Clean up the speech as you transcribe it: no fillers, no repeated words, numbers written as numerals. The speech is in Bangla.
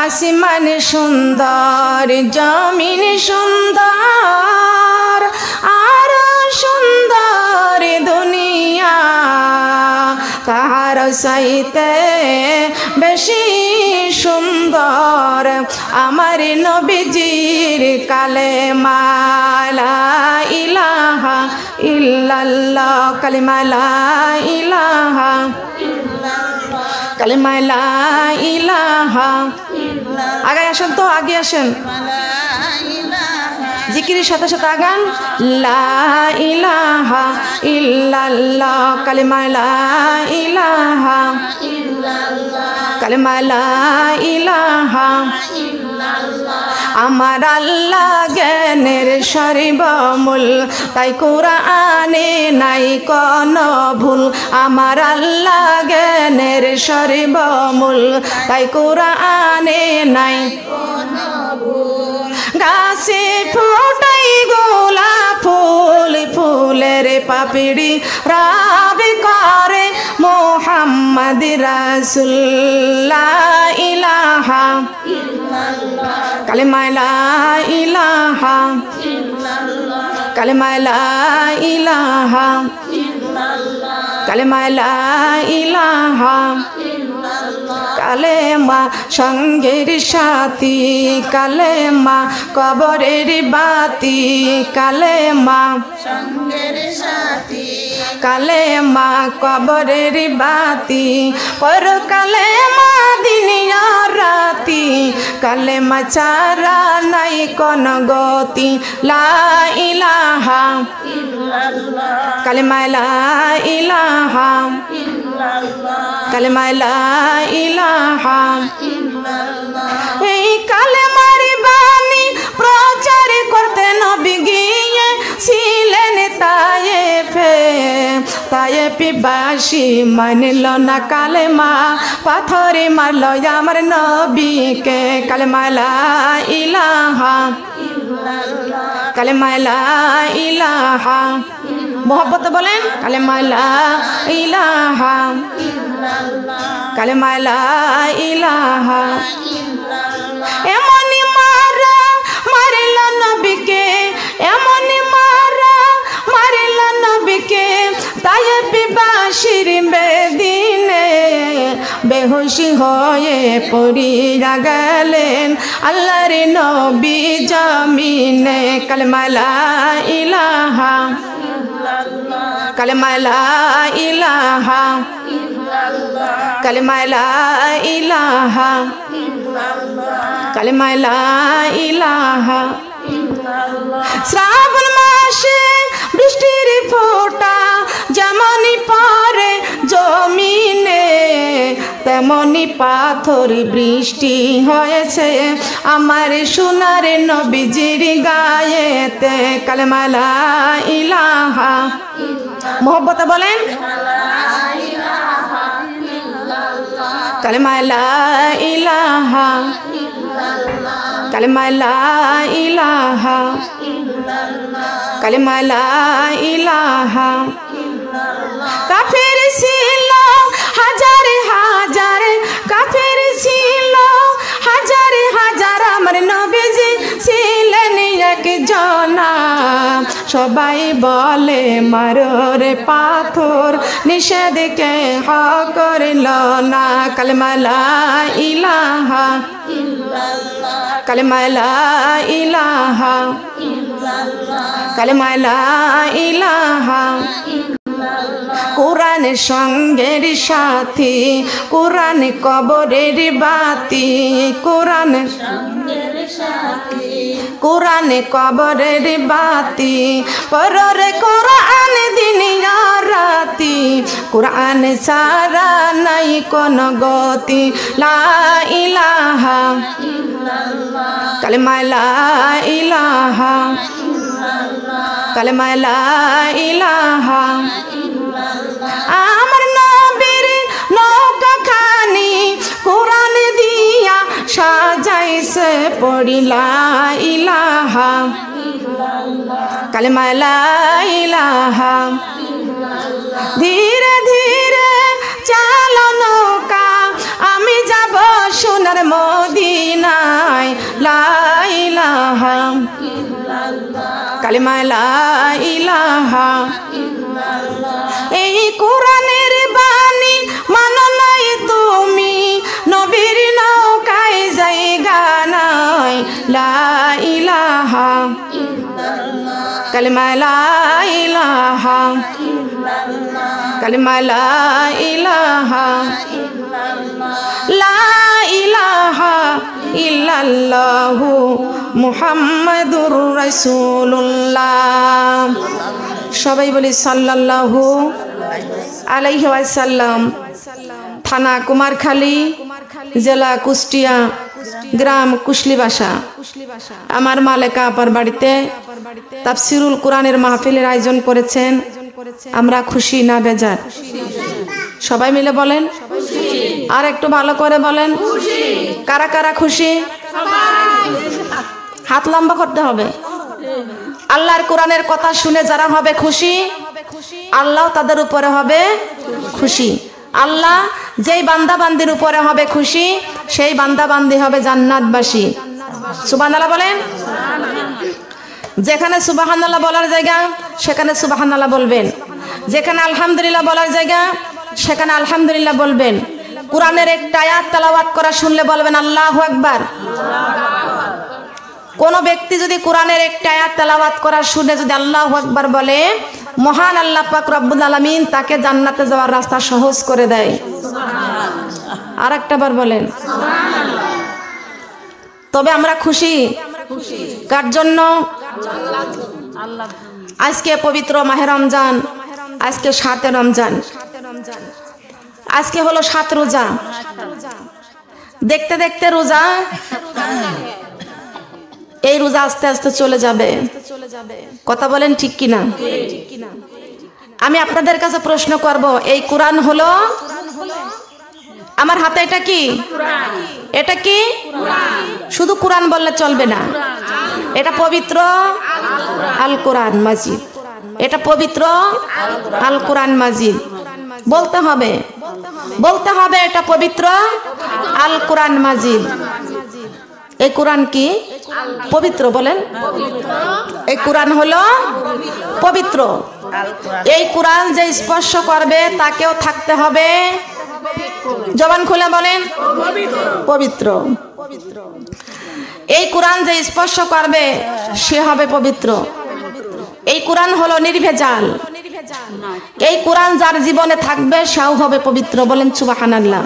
আসমান সুন্দর জমিন সুন্দর আর সুন্দর দুনিয়া তাহার সাইতে বেশি সুন্দর আমার নবীজির কালেমা লা ইলাহা ইল্লাল্লাহ কালিমা লা ইলাহা কালিমা লা ইলাহা আগে আসেন তো আগে আসেন জিকিরের সাথে সাথে আগান লা ইলাহা ইল্লাল্লাহ কালিমা লা ইলাহা কালিমা লা ইলাহা আমার আল্লাহ জ্ঞানের সর্বমূল তাই কোরআনে নাই কোনো ভুল আমার আল্লাহ জ্ঞানের সর্বমূল তাই কোরআনে নাই কোনো ভুল গাছে ফোটাই গোলাপ ফুল ফুলের পাপড়ি রাবে করে মোহাম্মদ রাসূল লা ইলাহা কালিমা লা ইলাহা কালিমা লা ইলাহা কালিমা লা ইলাহা কালেমা সঙ্গের সাথী কালেমা কবরের বাতি কালেমা সঙ্গের সাথী কালেমা কবরের বাতি পর কালেমা দিন আর রাতি কালেমা ছাড়া নাই কোন গতি লা ইলাহা ইল্লাল্লাহ কালেমা লা ইলাহা ইল্লাল্লাহ কালেমা লা ইলাহা ইল্লাল্লাহ এই কালেমার বাণী প্রচার করতে নবী গিয়ে ছিলেন তায়েফে তায়েফবাসী মানল না কালেমা পাথরে মারল আমার নবীকে কালেমা লা ইলাহা ইল্লাল্লাহ কালেমা লা ইলাহা মোহব্বত বলেন কালেমা লা ইলাহা ইল্লাল্লাহ কালেমা লা ইলাহা ইল্লাল্লাহ এমনই মারা মারল নবীকে এমনই মারা মারল নবীকে তায়েফবাসীর বেদিনে বেহুশি হয়ে পড়িয়া গেলেন আল্লাহর নবী জমিনে কালেমা লা ইলাহা কালেমা লা ইলাহা কালেমা লা ইলাহা কালেমা লা ইলাহা শ্রাবণ মাসে বৃষ্টির ফোঁটা যেমনই পড়ে জমিনে তেমনি পাথর বৃষ্টি হয়েছে আমার সোনার নবীজির গায়েতে কালেমা লা ইলাহা মোহব্বত বলেন কালেমা লা ইলাহা কালেমা লা ইলাহা কালেমা লা ইলাহা কাফের ছিল হাজার হাজার কাফের ছিল হাজার হাজার আমার নবীজি ছিলেন একজনা সবাই বলে মারো রে পাথর নিষেধ কে করল না কালেমা লা ইলাহা ইল্লাল্লাহ কালেমা লা ইলাহা ইল্লাল্লাহ কালেমা লা ইলাহা কোরআন সঙ্গের সাথী কোরআন কবরের বাতি কোরআন সঙ্গের সাথী কোরআন কবরের বাতি পররে কোরআন দিন আর রাতি কোরআন ছাড়া নাই কোন গতি লা ইলাহা ইল্লাল্লাহ কালেমা লা ইলাহা ইল্লাল্লাহ কালেমা লা ইলাহা আমার নবীর নৌকা খানি কোরআন দিয়া সাজাইছে পড়ি লা ইলাহা কালেমা লা ইলাহা ধীরে ধীরে চাল কালিমা লা ইলাহা এই কোরআনের বাণী মানো নাই তুমি নবীর নৌকায় জায়গা নাই লা ইলাহা কালিমা লা ইলাহা কালিমা লা ইলাহা লা ইলাহা ইল্লাল্লাহু মুহাম্মাদুর রাসূলুল্লাহ। সবাই বলি সাল্লাল্লাহু আলাইহি ওয়াসাল্লাম। থানা কুমারখালী, জেলা কুষ্টিয়া, গ্রাম কুশলিবাসা। আমার মালেকা আপার বাড়িতে তাফসিরুল কোরআনের মাহফিলের আয়োজন করেছেন। আমরা খুশি না বেজার? সবাই মিলে বলেন, আর একটু ভালো করে বলেন, কারা কারা খুশি? হাত লম্বা করতে হবে। আল্লাহর কোরআনের কথা শুনে যারা হবে খুশি, আল্লাহ তাদের উপরে হবে খুশি। আল্লাহ যেই বান্দা বান্দির উপরে হবে খুশি, সেই বান্দা বান্দি হবে জান্নাতবাসী। সুবহানাল্লাহ বলেন। যেখানে সুবহানাল্লাহ বলার জায়গা সেখানে সুবহানাল্লাহ বলবেন, যেখানে আলহামদুলিল্লাহ বলার জায়গা সেখানে আলহামদুলিল্লাহ বলবেন। কোরআনের একটা আয়াত তেলাওয়াত করা শুনলে বলবেন আল্লাহু আকবার। কোন ব্যক্তি যদি কোরআনের একটা আয়াত তেলাওয়াত করা শুনে যদি আল্লাহু আকবার বলে, মহান আল্লাহ পাক রব্বুল আলামিন তাকে জান্নাতে যাওয়ার রাস্তা সহজ করে দেয়। আর একটা বার বলেন। তবে আমরা খুশি কার জন্য? আজকে পবিত্র মাহে রমজান, আজকে 7 রমজান, আজকে হলো 7 রোজা। দেখতে দেখতে রোজা, এই রোজা আস্তে আস্তে চলে যাবে। কথা বলেন ঠিক কিনা? আমি আপনাদের কাছে প্রশ্ন করব, এই কোরআন হলো আমার হাতে, এটা কি? এটা কি? শুধু কোরআন বললে চলবে না, এটা পবিত্র আল কোরআন মাজিদ। এটা পবিত্র আল কোরআন মাজিদ বলতে হবে, বলতে হবে এটা পবিত্র আল কোরআন মাজিদ। এই কোরআন কি? পবিত্র। বলেন, এই কোরআন হলো পবিত্র। এই কোরআন যে স্পর্শ করবে তাকেও থাকতে হবে, জবান খুলে বলেন, পবিত্র। এই কোরআন যে স্পর্শ করবে সে হবে পবিত্র। এই কোরআন হলো নির্ভেজাল। এই কোরআন যার জীবনে থাকবে সেও হবে পবিত্র। বলেন সুবহানাল্লাহ।